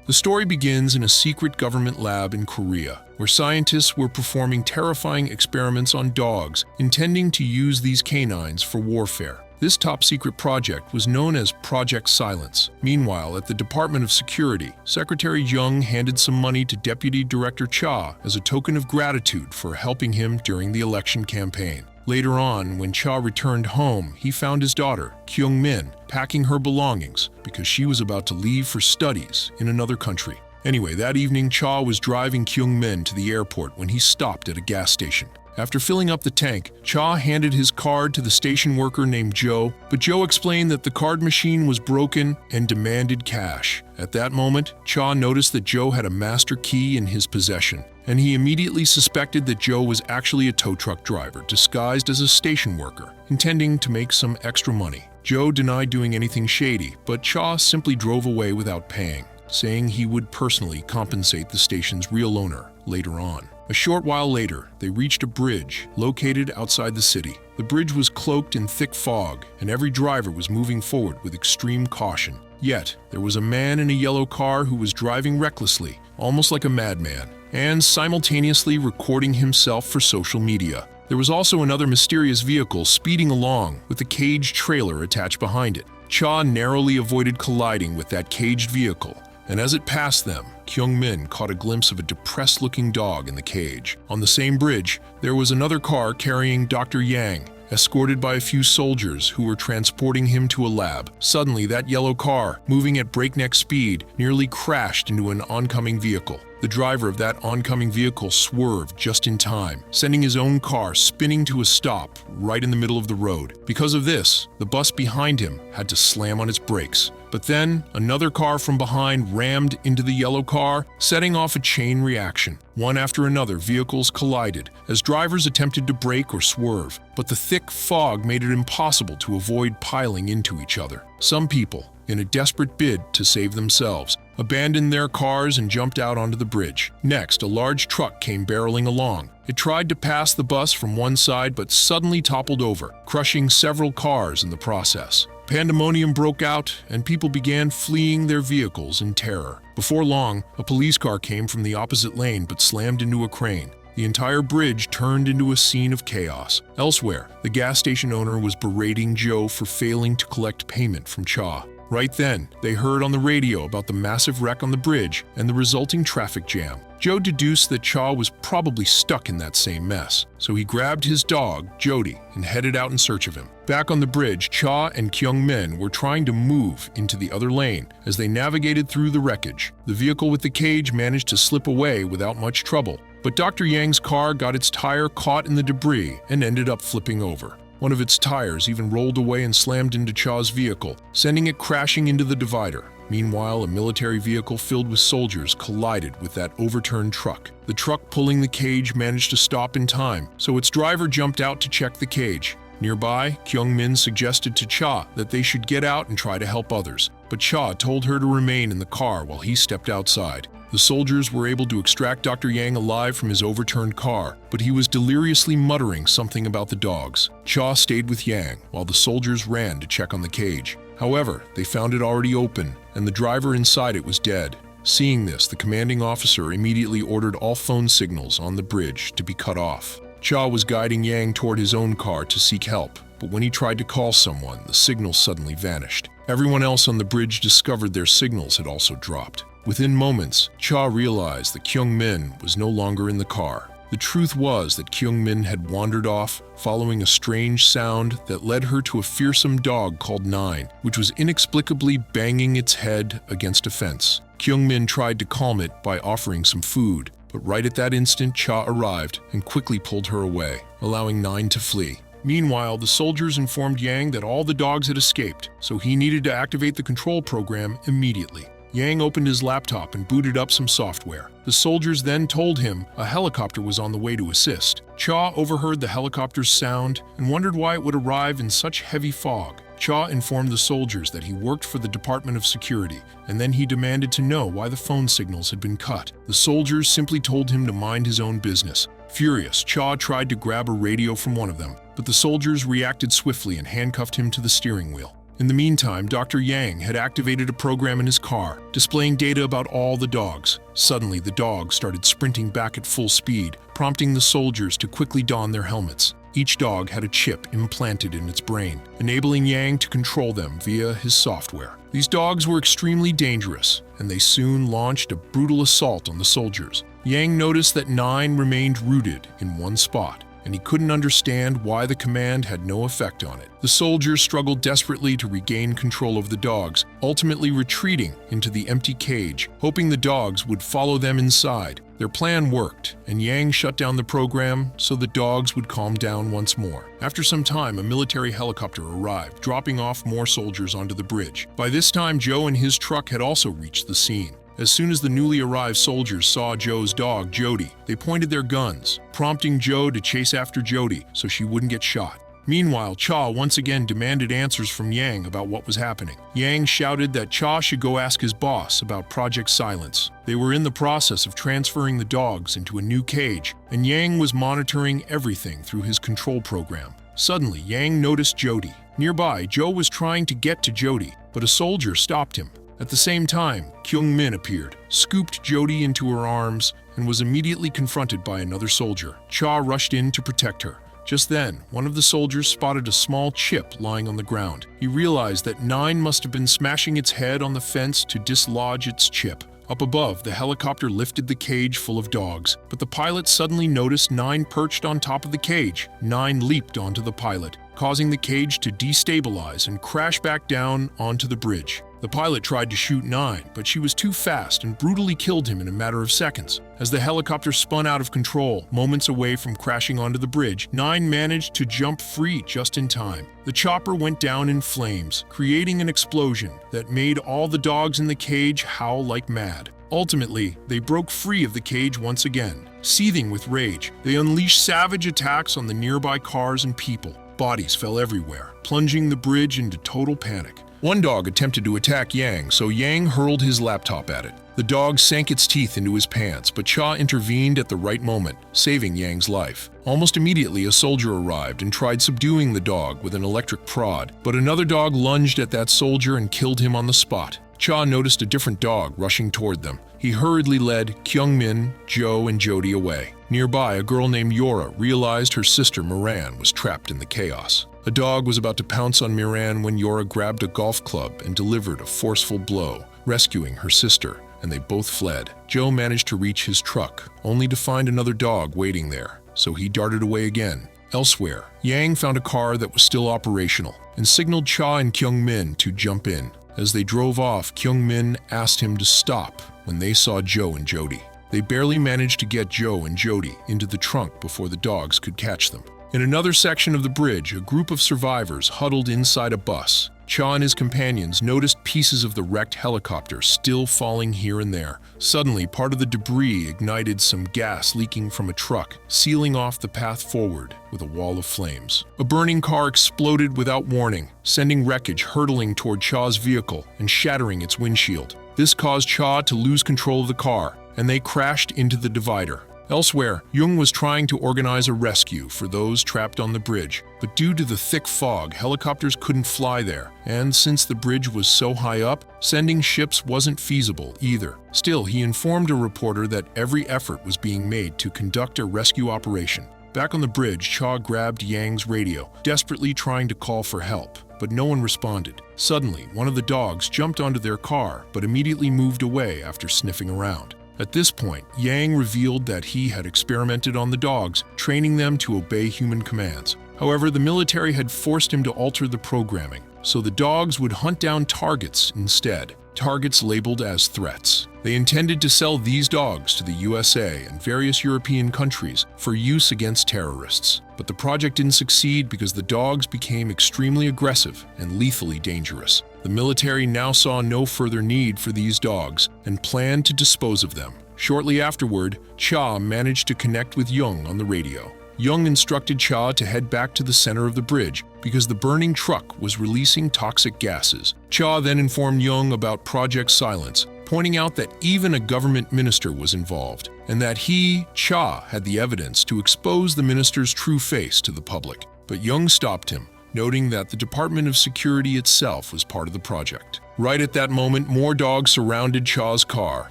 The story begins in a secret government lab in Korea, where scientists were performing terrifying experiments on dogs, intending to use these canines for warfare. This top-secret project was known as Project Silence. Meanwhile, at the Department of Security, Secretary Jung handed some money to Deputy Director Cha as a token of gratitude for helping him during the election campaign. Later on, when Cha returned home, he found his daughter, Kyung-min, packing her belongings because she was about to leave for studies in another country. Anyway, that evening, Cha was driving Kyung-min to the airport when he stopped at a gas station. After filling up the tank, Cha handed his card to the station worker named Joe, but Joe explained that the card machine was broken and demanded cash. At that moment, Cha noticed that Joe had a master key in his possession, and he immediately suspected that Joe was actually a tow truck driver disguised as a station worker, intending to make some extra money. Joe denied doing anything shady, but Cha simply drove away without paying, saying he would personally compensate the station's real owner later on. A short while later, they reached a bridge located outside the city. The bridge was cloaked in thick fog, and every driver was moving forward with extreme caution. Yet, there was a man in a yellow car who was driving recklessly, almost like a madman, and simultaneously recording himself for social media. There was also another mysterious vehicle speeding along with a caged trailer attached behind it. Cha narrowly avoided colliding with that caged vehicle, and as it passed them, Kyung-min caught a glimpse of a depressed-looking dog in the cage. On the same bridge, there was another car carrying Dr. Yang, escorted by a few soldiers who were transporting him to a lab. Suddenly, that yellow car, moving at breakneck speed, nearly crashed into an oncoming vehicle. The driver of that oncoming vehicle swerved just in time, sending his own car spinning to a stop right in the middle of the road. Because of this, the bus behind him had to slam on its brakes. But then, another car from behind rammed into the yellow car, setting off a chain reaction. One after another, vehicles collided as drivers attempted to brake or swerve, but the thick fog made it impossible to avoid piling into each other. Some people, in a desperate bid to save themselves, abandoned their cars and jumped out onto the bridge. Next, a large truck came barreling along. It tried to pass the bus from one side but suddenly toppled over, crushing several cars in the process. Pandemonium broke out, and people began fleeing their vehicles in terror. Before long, a police car came from the opposite lane but slammed into a crane. The entire bridge turned into a scene of chaos. Elsewhere, the gas station owner was berating Joe for failing to collect payment from Cha. Right then, they heard on the radio about the massive wreck on the bridge and the resulting traffic jam. Joe deduced that Cha was probably stuck in that same mess, so he grabbed his dog, Jody, and headed out in search of him. Back on the bridge, Cha and Kyung-min were trying to move into the other lane as they navigated through the wreckage. The vehicle with the cage managed to slip away without much trouble, but Dr. Yang's car got its tire caught in the debris and ended up flipping over. One of its tires even rolled away and slammed into Cha's vehicle, sending it crashing into the divider. Meanwhile, a military vehicle filled with soldiers collided with that overturned truck. The truck pulling the cage managed to stop in time, so its driver jumped out to check the cage. Nearby, Kyung-min suggested to Cha that they should get out and try to help others, but Cha told her to remain in the car while he stepped outside. The soldiers were able to extract Dr. Yang alive from his overturned car, but he was deliriously muttering something about the dogs. Cha stayed with Yang while the soldiers ran to check on the cage. However, they found it already open, and the driver inside it was dead. Seeing this, the commanding officer immediately ordered all phone signals on the bridge to be cut off. Cha was guiding Yang toward his own car to seek help, but when he tried to call someone, the signal suddenly vanished. Everyone else on the bridge discovered their signals had also dropped. Within moments, Cha realized that Kyung-min was no longer in the car. The truth was that Kyung-min had wandered off, following a strange sound that led her to a fearsome dog called Nine, which was inexplicably banging its head against a fence. Kyung-min tried to calm it by offering some food, but right at that instant, Cha arrived and quickly pulled her away, allowing Nine to flee. Meanwhile, the soldiers informed Yang that all the dogs had escaped, so he needed to activate the control program immediately. Yang opened his laptop and booted up some software. The soldiers then told him a helicopter was on the way to assist. Cha overheard the helicopter's sound and wondered why it would arrive in such heavy fog. Cha informed the soldiers that he worked for the Department of Security, and then he demanded to know why the phone signals had been cut. The soldiers simply told him to mind his own business. Furious, Cha tried to grab a radio from one of them, but the soldiers reacted swiftly and handcuffed him to the steering wheel. In the meantime, Dr. Yang had activated a program in his car, displaying data about all the dogs. Suddenly, the dogs started sprinting back at full speed, prompting the soldiers to quickly don their helmets. Each dog had a chip implanted in its brain, enabling Yang to control them via his software. These dogs were extremely dangerous, and they soon launched a brutal assault on the soldiers. Yang noticed that 9 remained rooted in one spot, and he couldn't understand why the command had no effect on it. The soldiers struggled desperately to regain control of the dogs, ultimately retreating into the empty cage, hoping the dogs would follow them inside. Their plan worked, and Yang shut down the program so the dogs would calm down once more. After some time, a military helicopter arrived, dropping off more soldiers onto the bridge. By this time, Joe and his truck had also reached the scene. As soon as the newly arrived soldiers saw Joe's dog, Jody, they pointed their guns, prompting Joe to chase after Jody so she wouldn't get shot. Meanwhile, Cha once again demanded answers from Yang about what was happening. Yang shouted that Cha should go ask his boss about Project Silence. They were in the process of transferring the dogs into a new cage, and Yang was monitoring everything through his control program. Suddenly, Yang noticed Jody. Nearby, Joe was trying to get to Jody, but a soldier stopped him. At the same time, Kyung-min appeared, scooped Jody into her arms, and was immediately confronted by another soldier. Cha rushed in to protect her. Just then, one of the soldiers spotted a small chip lying on the ground. He realized that 9 must have been smashing its head on the fence to dislodge its chip. Up above, the helicopter lifted the cage full of dogs, but the pilot suddenly noticed 9 perched on top of the cage. 9 leaped onto the pilot, causing the cage to destabilize and crash back down onto the bridge. The pilot tried to shoot 9, but she was too fast and brutally killed him in a matter of seconds. As the helicopter spun out of control, moments away from crashing onto the bridge, 9 managed to jump free just in time. The chopper went down in flames, creating an explosion that made all the dogs in the cage howl like mad. Ultimately, they broke free of the cage once again. Seething with rage, they unleashed savage attacks on the nearby cars and people. Bodies fell everywhere, plunging the bridge into total panic. One dog attempted to attack Yang, so Yang hurled his laptop at it. The dog sank its teeth into his pants, but Cha intervened at the right moment, saving Yang's life. Almost immediately, a soldier arrived and tried subduing the dog with an electric prod, but another dog lunged at that soldier and killed him on the spot. Cha noticed a different dog rushing toward them. He hurriedly led Kyung-min, Joe, and Jody away. Nearby, a girl named Yora realized her sister Miran was trapped in the chaos. A dog was about to pounce on Miran when Yora grabbed a golf club and delivered a forceful blow, rescuing her sister, and they both fled. Joe managed to reach his truck, only to find another dog waiting there, so he darted away again. Elsewhere, Yang found a car that was still operational and signaled Cha and Kyung-min to jump in. As they drove off, Kyung-min asked him to stop when they saw Joe and Jody. They barely managed to get Joe and Jody into the trunk before the dogs could catch them. In another section of the bridge, a group of survivors huddled inside a bus. Cha and his companions noticed pieces of the wrecked helicopter still falling here and there. Suddenly, part of the debris ignited some gas leaking from a truck, sealing off the path forward with a wall of flames. A burning car exploded without warning, sending wreckage hurtling toward Cha's vehicle and shattering its windshield. This caused Cha to lose control of the car, and they crashed into the divider. Elsewhere, Jung was trying to organize a rescue for those trapped on the bridge, but due to the thick fog, helicopters couldn't fly there, and since the bridge was so high up, sending ships wasn't feasible either. Still, he informed a reporter that every effort was being made to conduct a rescue operation. Back on the bridge, Cha grabbed Yang's radio, desperately trying to call for help, but no one responded. Suddenly, one of the dogs jumped onto their car, but immediately moved away after sniffing around. At this point, Yang revealed that he had experimented on the dogs, training them to obey human commands. However, the military had forced him to alter the programming, so the dogs would hunt down targets instead, targets labeled as threats. They intended to sell these dogs to the USA and various European countries for use against terrorists. But the project didn't succeed because the dogs became extremely aggressive and lethally dangerous. The military now saw no further need for these dogs and planned to dispose of them. Shortly afterward, Cha managed to connect with Jung on the radio. Jung instructed Cha to head back to the center of the bridge because the burning truck was releasing toxic gases. Cha then informed Jung about Project Silence, pointing out that even a government minister was involved, and that he, Cha, had the evidence to expose the minister's true face to the public. But Jung stopped him, noting that the Department of Security itself was part of the project. Right at that moment, more dogs surrounded Cha's car.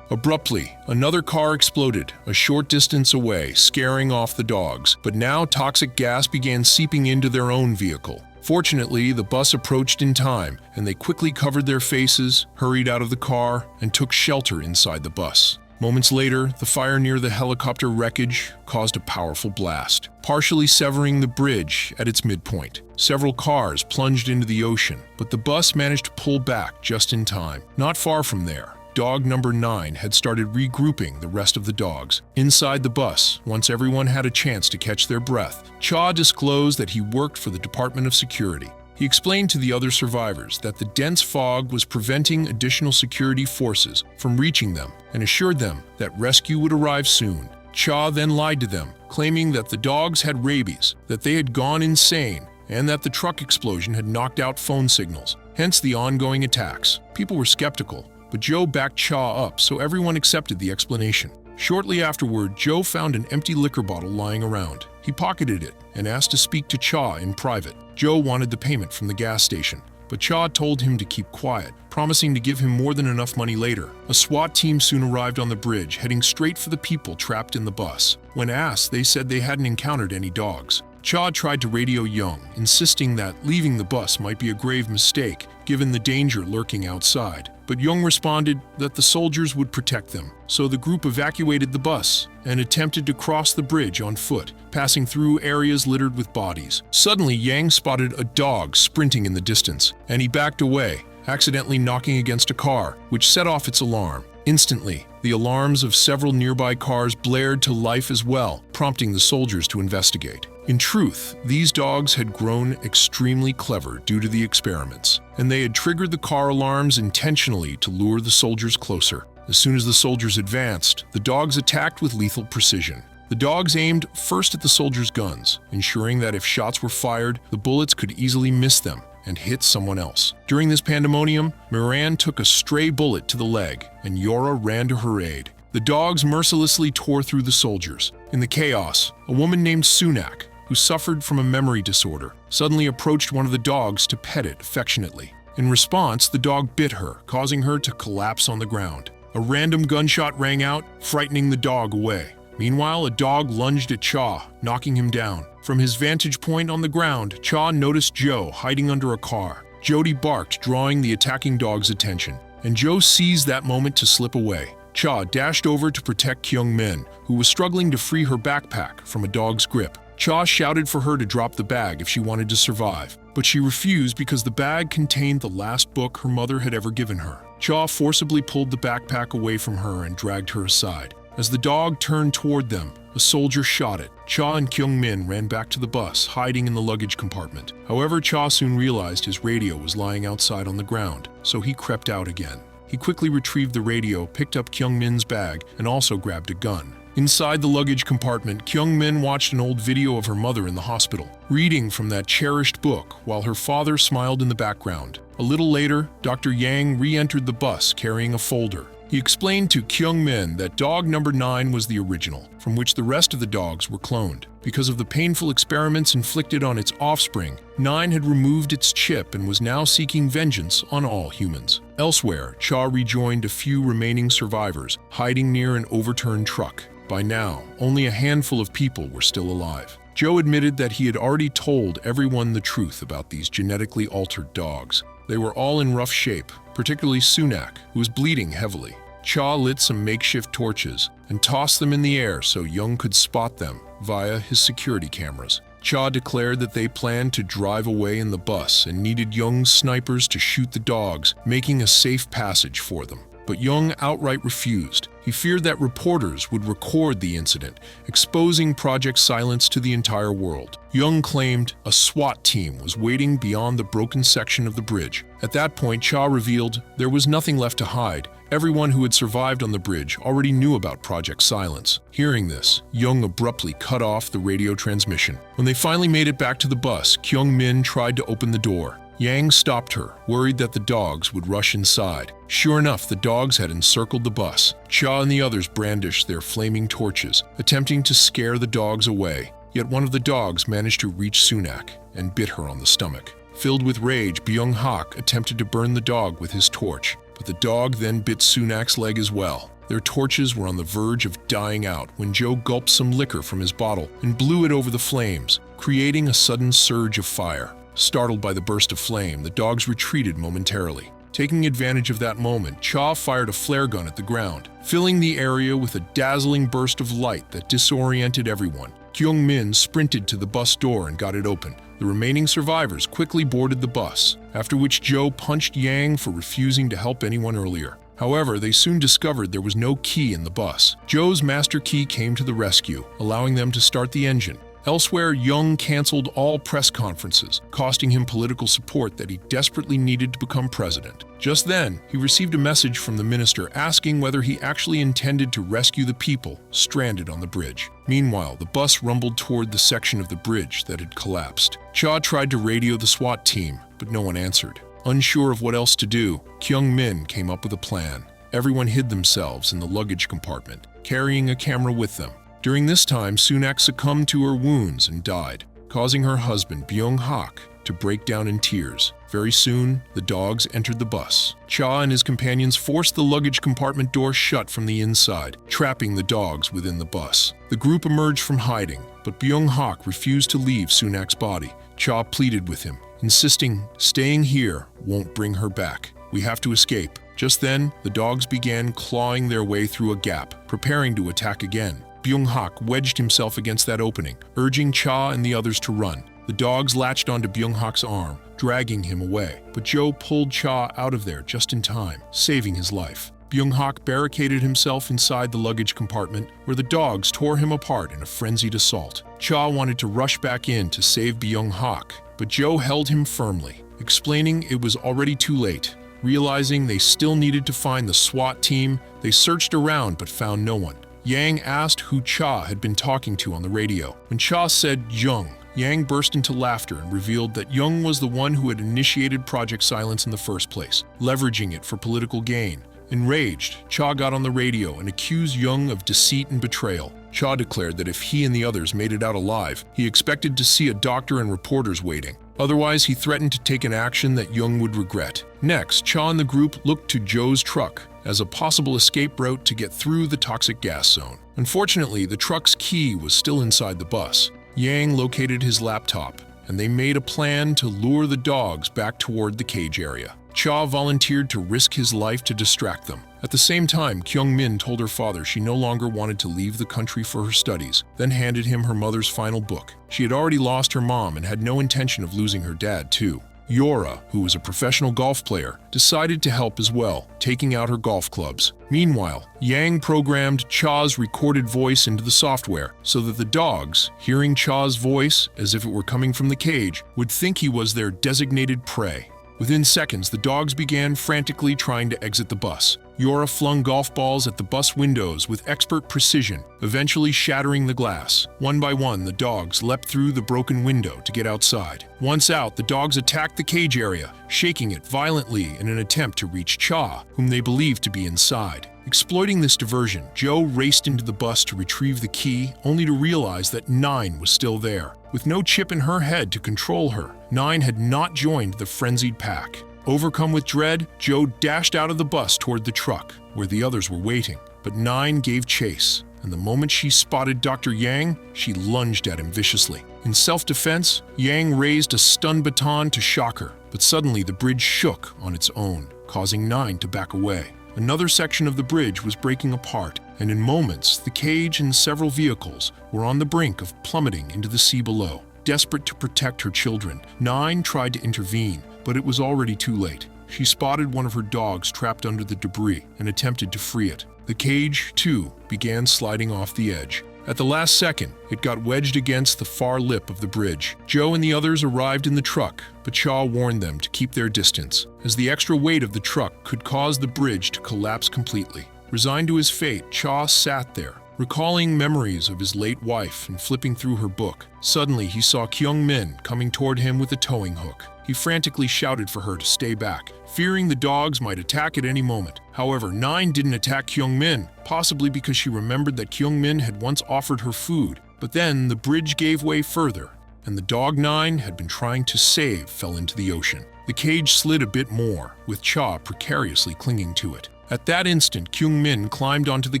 Abruptly, another car exploded a short distance away, scaring off the dogs, but now toxic gas began seeping into their own vehicle. Fortunately, the bus approached in time, and they quickly covered their faces, hurried out of the car, and took shelter inside the bus. Moments later, the fire near the helicopter wreckage caused a powerful blast, partially severing the bridge at its midpoint. Several cars plunged into the ocean, but the bus managed to pull back just in time. Not far from there, dog number 9 had started regrouping the rest of the dogs. Inside the bus, once everyone had a chance to catch their breath, Cha disclosed that he worked for the Department of Security. He explained to the other survivors that the dense fog was preventing additional security forces from reaching them and assured them that rescue would arrive soon. Cha then lied to them, claiming that the dogs had rabies, that they had gone insane, and that the truck explosion had knocked out phone signals, hence the ongoing attacks. People were skeptical, but Joe backed Cha up, so everyone accepted the explanation. Shortly afterward, Joe found an empty liquor bottle lying around. He pocketed it and asked to speak to Cha in private. Joe wanted the payment from the gas station, but Cha told him to keep quiet, promising to give him more than enough money later. A SWAT team soon arrived on the bridge, heading straight for the people trapped in the bus. When asked, they said they hadn't encountered any dogs. Cha tried to radio Young, insisting that leaving the bus might be a grave mistake, given the danger lurking outside. But Young responded that the soldiers would protect them, so the group evacuated the bus and attempted to cross the bridge on foot, passing through areas littered with bodies. Suddenly, Yang spotted a dog sprinting in the distance, and he backed away, accidentally knocking against a car, which set off its alarm. Instantly, the alarms of several nearby cars blared to life as well, prompting the soldiers to investigate. In truth, these dogs had grown extremely clever due to the experiments, and they had triggered the car alarms intentionally to lure the soldiers closer. As soon as the soldiers advanced, the dogs attacked with lethal precision. The dogs aimed first at the soldiers' guns, ensuring that if shots were fired, the bullets could easily miss them and hit someone else. During this pandemonium, Miran took a stray bullet to the leg, and Yora ran to her aid. The dogs mercilessly tore through the soldiers. In the chaos, a woman named Sunak, who suffered from a memory disorder, suddenly approached one of the dogs to pet it affectionately. In response, the dog bit her, causing her to collapse on the ground. A random gunshot rang out, frightening the dog away. Meanwhile, a dog lunged at Cha, knocking him down. From his vantage point on the ground, Cha noticed Joe hiding under a car. Jody barked, drawing the attacking dog's attention, and Joe seized that moment to slip away. Cha dashed over to protect Kyung Min, who was struggling to free her backpack from a dog's grip. Cha shouted for her to drop the bag if she wanted to survive, but she refused because the bag contained the last book her mother had ever given her. Cha forcibly pulled the backpack away from her and dragged her aside. As the dog turned toward them, a soldier shot it. Cha and Kyung Min ran back to the bus, hiding in the luggage compartment. However, Cha soon realized his radio was lying outside on the ground, so he crept out again. He quickly retrieved the radio, picked up Kyung Min's bag, and also grabbed a gun. Inside the luggage compartment, Kyung Min watched an old video of her mother in the hospital, reading from that cherished book while her father smiled in the background. A little later, Dr. Yang re-entered the bus carrying a folder. He explained to Kyung Min that dog number 9 was the original, from which the rest of the dogs were cloned. Because of the painful experiments inflicted on its offspring, 9 had removed its chip and was now seeking vengeance on all humans. Elsewhere, Cha rejoined a few remaining survivors, hiding near an overturned truck. By now, only a handful of people were still alive. Joe admitted that he had already told everyone the truth about these genetically altered dogs. They were all in rough shape, particularly Sunak, who was bleeding heavily. Cha lit some makeshift torches and tossed them in the air so Young could spot them via his security cameras. Cha declared that they planned to drive away in the bus and needed Young's snipers to shoot the dogs, making a safe passage for them. But Young outright refused. He feared that reporters would record the incident, exposing Project Silence to the entire world. Young claimed a SWAT team was waiting beyond the broken section of the bridge. At that point, Cha revealed there was nothing left to hide. Everyone who had survived on the bridge already knew about Project Silence. Hearing this, Young abruptly cut off the radio transmission. When they finally made it back to the bus, Kyung Min tried to open the door. Yang stopped her, worried that the dogs would rush inside. Sure enough, the dogs had encircled the bus. Cha and the others brandished their flaming torches, attempting to scare the dogs away. Yet one of the dogs managed to reach Sunak and bit her on the stomach. Filled with rage, Byung-hak attempted to burn the dog with his torch, but the dog then bit Sunak's leg as well. Their torches were on the verge of dying out when Joe gulped some liquor from his bottle and blew it over the flames, creating a sudden surge of fire. Startled by the burst of flame, the dogs retreated momentarily. Taking advantage of that moment, Cha fired a flare gun at the ground, filling the area with a dazzling burst of light that disoriented everyone. Kyung-min sprinted to the bus door and got it open. The remaining survivors quickly boarded the bus, after which Joe punched Yang for refusing to help anyone earlier. However, they soon discovered there was no key in the bus. Joe's master key came to the rescue, allowing them to start the engine. Elsewhere, Young canceled all press conferences, costing him political support that he desperately needed to become president. Just then, he received a message from the minister asking whether he actually intended to rescue the people stranded on the bridge. Meanwhile, the bus rumbled toward the section of the bridge that had collapsed. Cha tried to radio the SWAT team, but no one answered. Unsure of what else to do, Kyung-min came up with a plan. Everyone hid themselves in the luggage compartment, carrying a camera with them. During this time, Sunak succumbed to her wounds and died, causing her husband, Byung-hak, to break down in tears. Very soon, the dogs entered the bus. Cha and his companions forced the luggage compartment door shut from the inside, trapping the dogs within the bus. The group emerged from hiding, but Byung-hak refused to leave Sunak's body. Cha pleaded with him, insisting, "Staying here won't bring her back. We have to escape." Just then, the dogs began clawing their way through a gap, preparing to attack again. Byung-hak wedged himself against that opening, urging Cha and the others to run. The dogs latched onto Byung-hak's arm, dragging him away, but Joe pulled Cha out of there just in time, saving his life. Byung-hak barricaded himself inside the luggage compartment, where the dogs tore him apart in a frenzied assault. Cha wanted to rush back in to save Byung-hak, but Joe held him firmly, explaining it was already too late. Realizing they still needed to find the SWAT team, they searched around but found no one. Yang asked who Cha had been talking to on the radio. When Cha said Young, Yang burst into laughter and revealed that Young was the one who had initiated Project Silence in the first place, leveraging it for political gain. Enraged, Cha got on the radio and accused Young of deceit and betrayal. Cha declared that if he and the others made it out alive, he expected to see a doctor and reporters waiting. Otherwise, he threatened to take an action that Young would regret. Next, Cha and the group looked to Joe's truck as a possible escape route to get through the toxic gas zone. Unfortunately, the truck's key was still inside the bus. Yang located his laptop, and they made a plan to lure the dogs back toward the cage area. Cha volunteered to risk his life to distract them. At the same time, Kyung-min told her father she no longer wanted to leave the country for her studies, then handed him her mother's final book. She had already lost her mom and had no intention of losing her dad, too. Yora, who was a professional golf player, decided to help as well, taking out her golf clubs. Meanwhile, Yang programmed Cha's recorded voice into the software so that the dogs, hearing Cha's voice as if it were coming from the cage, would think he was their designated prey. Within seconds, the dogs began frantically trying to exit the bus. Yora flung golf balls at the bus windows with expert precision, eventually shattering the glass. One by one, the dogs leapt through the broken window to get outside. Once out, the dogs attacked the cage area, shaking it violently in an attempt to reach Cha, whom they believed to be inside. Exploiting this diversion, Joe raced into the bus to retrieve the key, only to realize that Nine was still there. With no chip in her head to control her, Nine had not joined the frenzied pack. Overcome with dread, Joe dashed out of the bus toward the truck, where the others were waiting. But Nine gave chase, and the moment she spotted Dr. Yang, she lunged at him viciously. In self-defense, Yang raised a stun baton to shock her, but suddenly the bridge shook on its own, causing Nine to back away. Another section of the bridge was breaking apart, and in moments, the cage and several vehicles were on the brink of plummeting into the sea below. Desperate to protect her children, Nine tried to intervene, but it was already too late. She spotted one of her dogs trapped under the debris and attempted to free it. The cage, too, began sliding off the edge. At the last second, it got wedged against the far lip of the bridge. Joe and the others arrived in the truck, but Cha warned them to keep their distance, as the extra weight of the truck could cause the bridge to collapse completely. Resigned to his fate, Cha sat there, recalling memories of his late wife and flipping through her book. Suddenly, he saw Kyung-min coming toward him with a towing hook. He frantically shouted for her to stay back, fearing the dogs might attack at any moment. However, Nine didn't attack Kyung-min, possibly because she remembered that Kyung-min had once offered her food. But then the bridge gave way further, and the dog 9 had been trying to save fell into the ocean. The cage slid a bit more, with Cha precariously clinging to it. At that instant, Kyung-min climbed onto the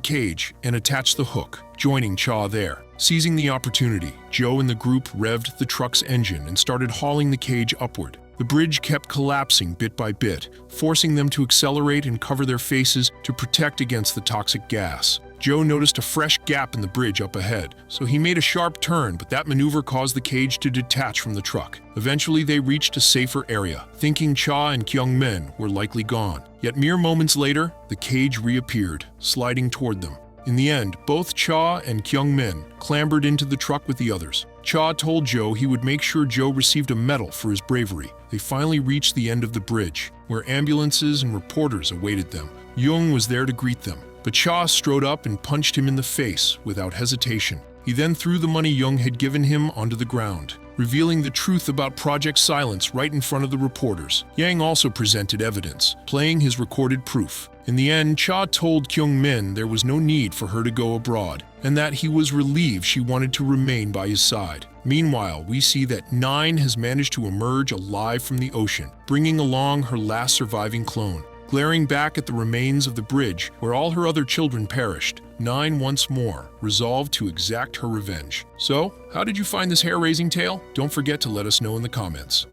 cage and attached the hook, joining Cha there. Seizing the opportunity, Joe and the group revved the truck's engine and started hauling the cage upward. The bridge kept collapsing bit by bit, forcing them to accelerate and cover their faces to protect against the toxic gas. Joe noticed a fresh gap in the bridge up ahead, so he made a sharp turn, but that maneuver caused the cage to detach from the truck. Eventually, they reached a safer area, thinking Cha and Kyung-min were likely gone. Yet mere moments later, the cage reappeared, sliding toward them. In the end, both Cha and Kyung-min clambered into the truck with the others. Cha told Joe he would make sure Joe received a medal for his bravery. They finally reached the end of the bridge, where ambulances and reporters awaited them. Jung was there to greet them, but Cha strode up and punched him in the face without hesitation. He then threw the money Jung had given him onto the ground, revealing the truth about Project Silence right in front of the reporters. Yang also presented evidence, playing his recorded proof. In the end, Cha told Kyung-min there was no need for her to go abroad, and that he was relieved she wanted to remain by his side. Meanwhile, we see that 9 has managed to emerge alive from the ocean, bringing along her last surviving clone. Glaring back at the remains of the bridge where all her other children perished, 9 once more resolved to exact her revenge. So, how did you find this hair-raising tale? Don't forget to let us know in the comments.